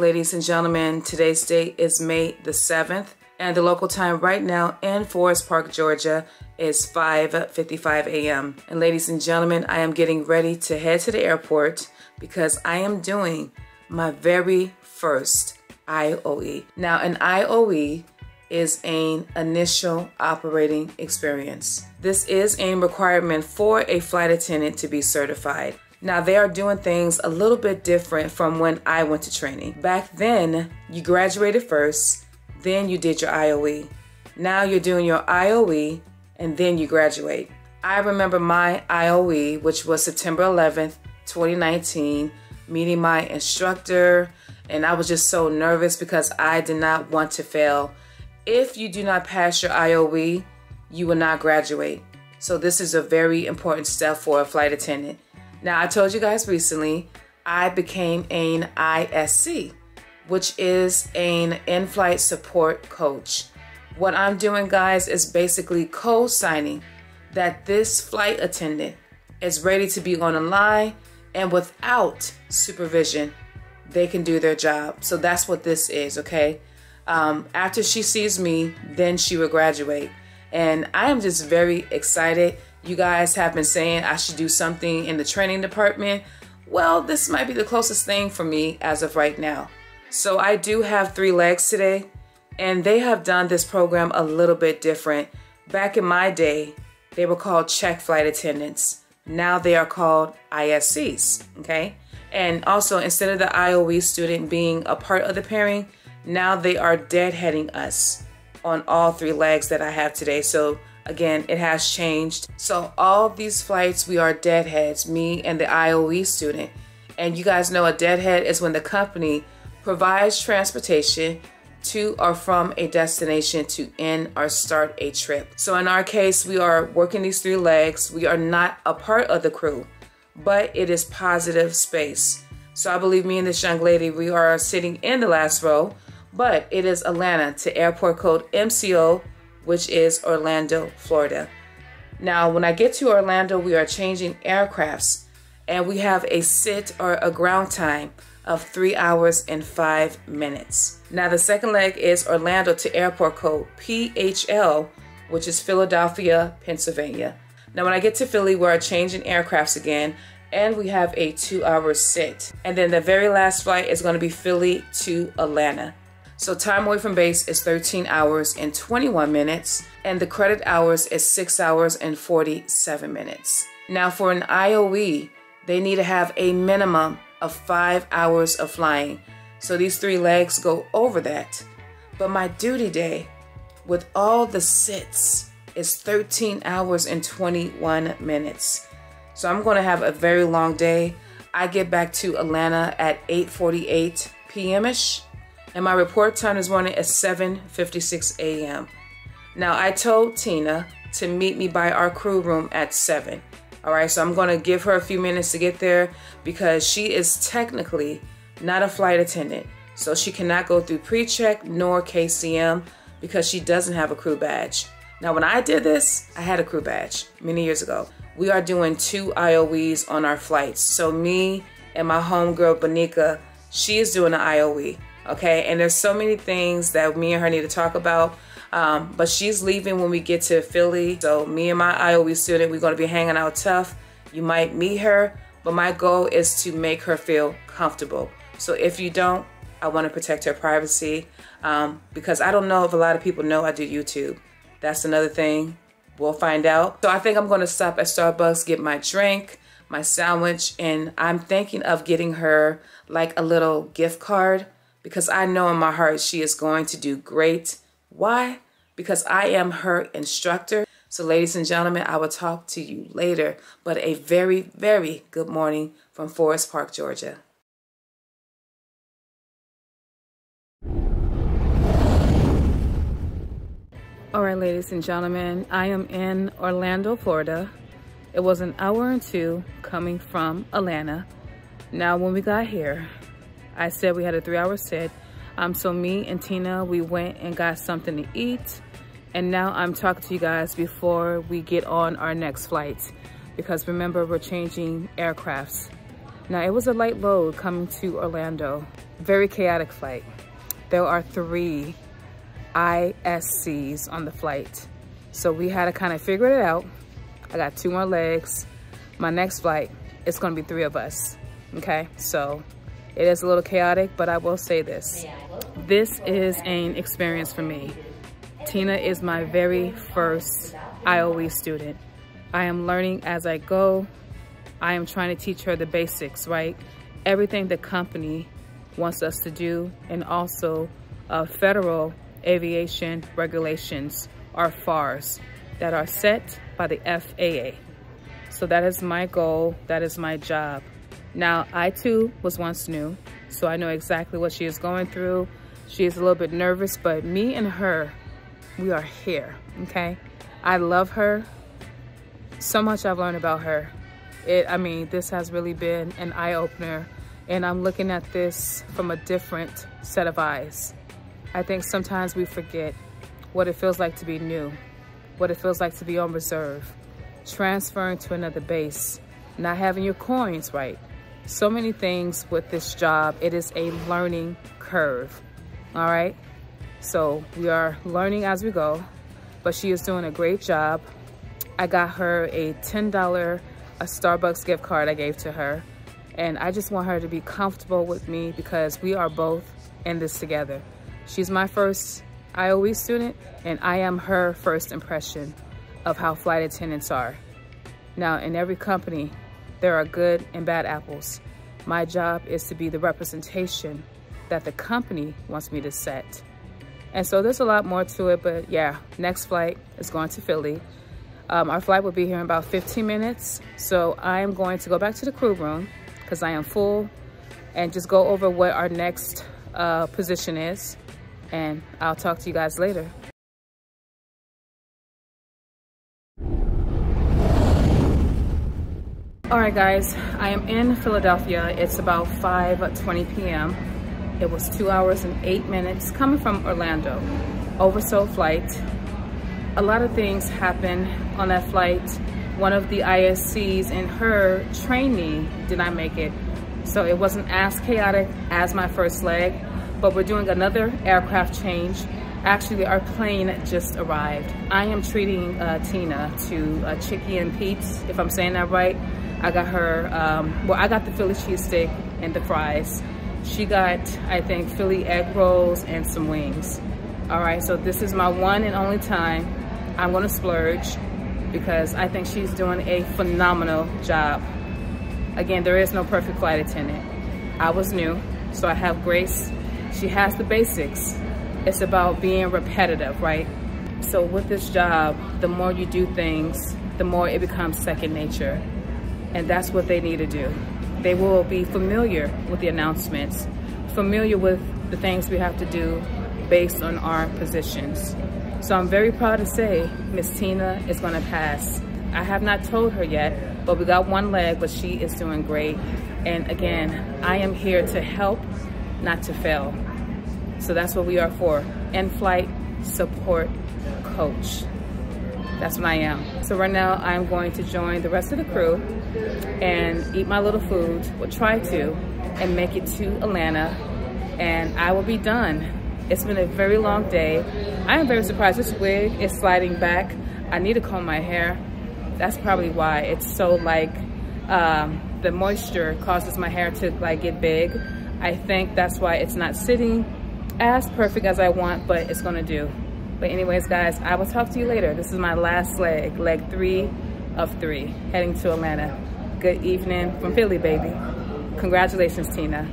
ladies and gentlemen, today's date is May the 7th, and the local time right now in Forest Park, Georgia is 5:55 a.m. And ladies and gentlemen, I am getting ready to head to the airport because I am doing my very first IOE. Now, an IOE is an initial operating experience. This is a requirement for a flight attendant to be certified. Now, they are doing things a little bit different from when I went to training. Back then, you graduated first, then you did your IOE. Now you're doing your IOE and then you graduate. I remember my IOE, which was September 11th, 2019, meeting my instructor, and I was just so nervous because I did not want to fail. If you do not pass your IOE, you will not graduate. So this is a very important step for a flight attendant. Now, I told you guys recently, I became an ISC, which is an In-Flight Support Coach. What I'm doing, guys, is basically co-signing that this flight attendant is ready to be on a line, and without supervision, they can do their job. So that's what this is, okay? After she sees me, then she will graduate. And I am just very excited. You guys have been saying I should do something in the training department. Well, this might be the closest thing for me as of right now. So I do have 3 legs today, and they have done this program a little bit different. Back in my day, they were called check flight attendants. Now they are called ISCs, okay? And also, instead of the IOE student being a part of the pairing, now they are deadheading us on all 3 legs that I have today. So again, it has changed. So all these flights, we are deadheads, me and the IOE student. And you guys know a deadhead is when the company provides transportation to or from a destination to end or start a trip. So in our case, we are working these 3 legs. We are not a part of the crew, but it is positive space. So I believe me and this young lady, we are sitting in the last row, but it is Atlanta to airport code MCO, which is Orlando, Florida. Now, when I get to Orlando, we are changing aircrafts, and we have a sit or a ground time of 3 hours and 5 minutes. Now, the second leg is Orlando to airport code PHL, which is Philadelphia, Pennsylvania. Now, when I get to Philly, we are changing aircrafts again, and we have a 2-hour sit. And then the very last flight is going to be Philly to Atlanta. So time away from base is 13 hours and 21 minutes, and the credit hours is 6 hours and 47 minutes. Now, for an IOE, they need to have a minimum of 5 hours of flying. So these 3 legs go over that. But my duty day with all the sits is 13 hours and 21 minutes. So I'm going to have a very long day. I get back to Atlanta at 8:48 p.m.-ish. And my report time this morning is 7:56 a.m. Now, I told Tina to meet me by our crew room at 7. All right, so I'm going to give her a few minutes to get there because she is technically not a flight attendant. So she cannot go through pre-check nor KCM because she doesn't have a crew badge. Now, when I did this, I had a crew badge many years ago. We are doing 2 IOEs on our flights. So me and my homegirl, Banika, she is doing an IOE. Okay, and there's so many things that me and her need to talk about, but she's leaving when we get to Philly. So me and my IOE student, we're going to be hanging out tough. You might meet her, but my goal is to make her feel comfortable. So if you don't, I want to protect her privacy because I don't know if a lot of people know I do YouTube. That's another thing. We'll find out. So I think I'm going to stop at Starbucks, get my drink, my sandwich, and I'm thinking of getting her like a little gift card, because I know in my heart she is going to do great. Why? Because I am her instructor. So ladies and gentlemen, I will talk to you later. But a very, very good morning from Forest Park, Georgia. All right, ladies and gentlemen, I am in Orlando, Florida. It was an hour and 2 coming from Atlanta. Now, when we got here, I said we had a 3-hour sit. So me and Tina, we went and got something to eat. And now I'm talking to you guys before we get on our next flight. Because remember, we're changing aircrafts. Now, it was a light load coming to Orlando. Very chaotic flight. There are 3 ISCs on the flight. So we had to kind of figure it out. I got 2 more legs. My next flight, it's gonna be 3 of us, okay? So it is a little chaotic, but I will say this. This is an experience for me. Tina is my very first IOE student. I am learning as I go. I am trying to teach her the basics, right? Everything the company wants us to do, and also federal aviation regulations are FARs that are set by the FAA. So that is my goal, that is my job. Now, I too was once new, so I know exactly what she is going through. She is a little bit nervous, but me and her, we are here, okay? I love her. So much I've learned about her. I mean, this has really been an eye-opener, and I'm looking at this from a different set of eyes. I think sometimes we forget what it feels like to be new, what it feels like to be on reserve, transferring to another base, not having your coins right. So many things with this job. It is a learning curve, all right? So we are learning as we go, but she is doing a great job. I got her a $10 Starbucks gift card I gave to her, and I just want her to be comfortable with me because we are both in this together. She's my first IOE student, and I am her first impression of how flight attendants are. Now, in every company, there are good and bad apples. My job is to be the representation that the company wants me to set. And so there's a lot more to it, but yeah, next flight is going to Philly. Our flight will be here in about 15 minutes. So I am going to go back to the crew room because I am full and just go over what our next position is. And I'll talk to you guys later. All right, guys, I am in Philadelphia. It's about 5:20 p.m. It was 2 hours and 8 minutes coming from Orlando. Oversold flight. A lot of things happened on that flight. One of the ISCs in her trainee did not make it. So it wasn't as chaotic as my first leg, but we're doing another aircraft change. Actually, our plane just arrived. I am treating Tina to Chicky and Pete's, if I'm saying that right. I got her, well, I got the Philly cheesesteak and the fries. She got, I think, Philly egg rolls and some wings. All right, so this is my one and only time I'm gonna splurge because I think she's doing a phenomenal job. Again, there is no perfect flight attendant. I was new, so I have grace. She has the basics. It's about being repetitive, right? So with this job, the more you do things, the more it becomes second nature. And that's what they need to do. They will be familiar with the announcements, familiar with the things we have to do based on our positions. So I'm very proud to say Miss Tina is gonna pass. I have not told her yet, but we got one leg, but she is doing great. And again, I am here to help, not to fail. So that's what we are for. Inflight Support Coach. That's what I am. So right now I'm going to join the rest of the crew and eat my little food, or try to, and make it to Atlanta, and I will be done. It's been a very long day. I am very surprised. This wig is sliding back. I need to comb my hair. That's probably why it's so like, the moisture causes my hair to like get big. I think that's why it's not sitting as perfect as I want, but it's gonna do. But anyways, guys, I will talk to you later. This is my last leg, leg 3 of 3, heading to Atlanta. Good evening from Philly, baby. Congratulations, Tina.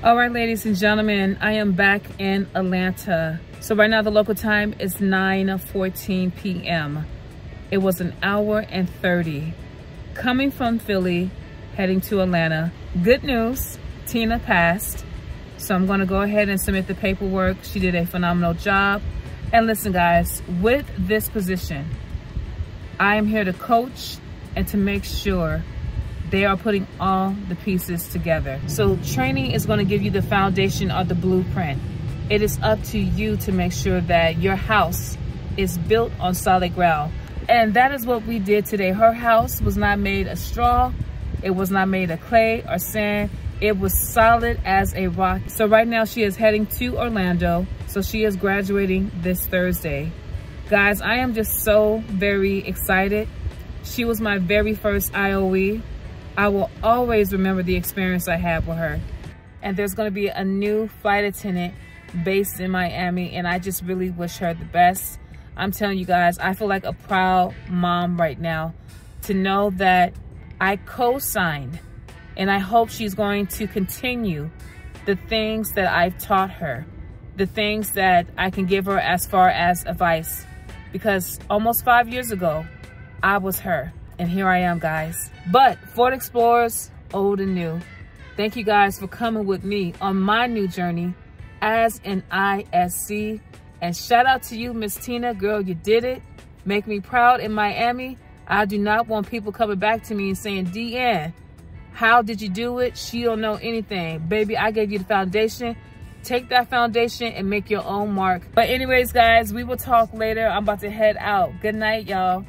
All right, ladies and gentlemen, I am back in Atlanta. So right now the local time is 9:14 p.m. It was an hour and 30. Coming from Philly, heading to Atlanta. Good news, Tina passed. So I'm gonna go ahead and submit the paperwork. She did a phenomenal job. And listen, guys, with this position, I am here to coach and to make sure they are putting all the pieces together. So training is gonna give you the foundation of the blueprint. It is up to you to make sure that your house is built on solid ground. And that is what we did today. Her house was not made of straw. It was not made of clay or sand. It was solid as a rock. So right now she is heading to Orlando. So she is graduating this Thursday. Guys, I am just so very excited. She was my very first IOE. I will always remember the experience I had with her. And there's going to be a new flight attendant based in Miami, and I just really wish her the best. I'm telling you guys, I feel like a proud mom right now to know that I co-signed, and I hope she's going to continue the things that I've taught her, the things that I can give her as far as advice, because almost 5 years ago, I was her, and here I am, guys. But Ford Explorers, old and new, thank you guys for coming with me on my new journey as an ISC. And shout out to you, Miss Tina. Girl, you did it. Make me proud in Miami. I do not want people coming back to me and saying, Deann, how did you do it? She don't know anything. Baby, I gave you the foundation. Take that foundation and make your own mark. But anyways, guys, we will talk later. I'm about to head out. Good night, y'all.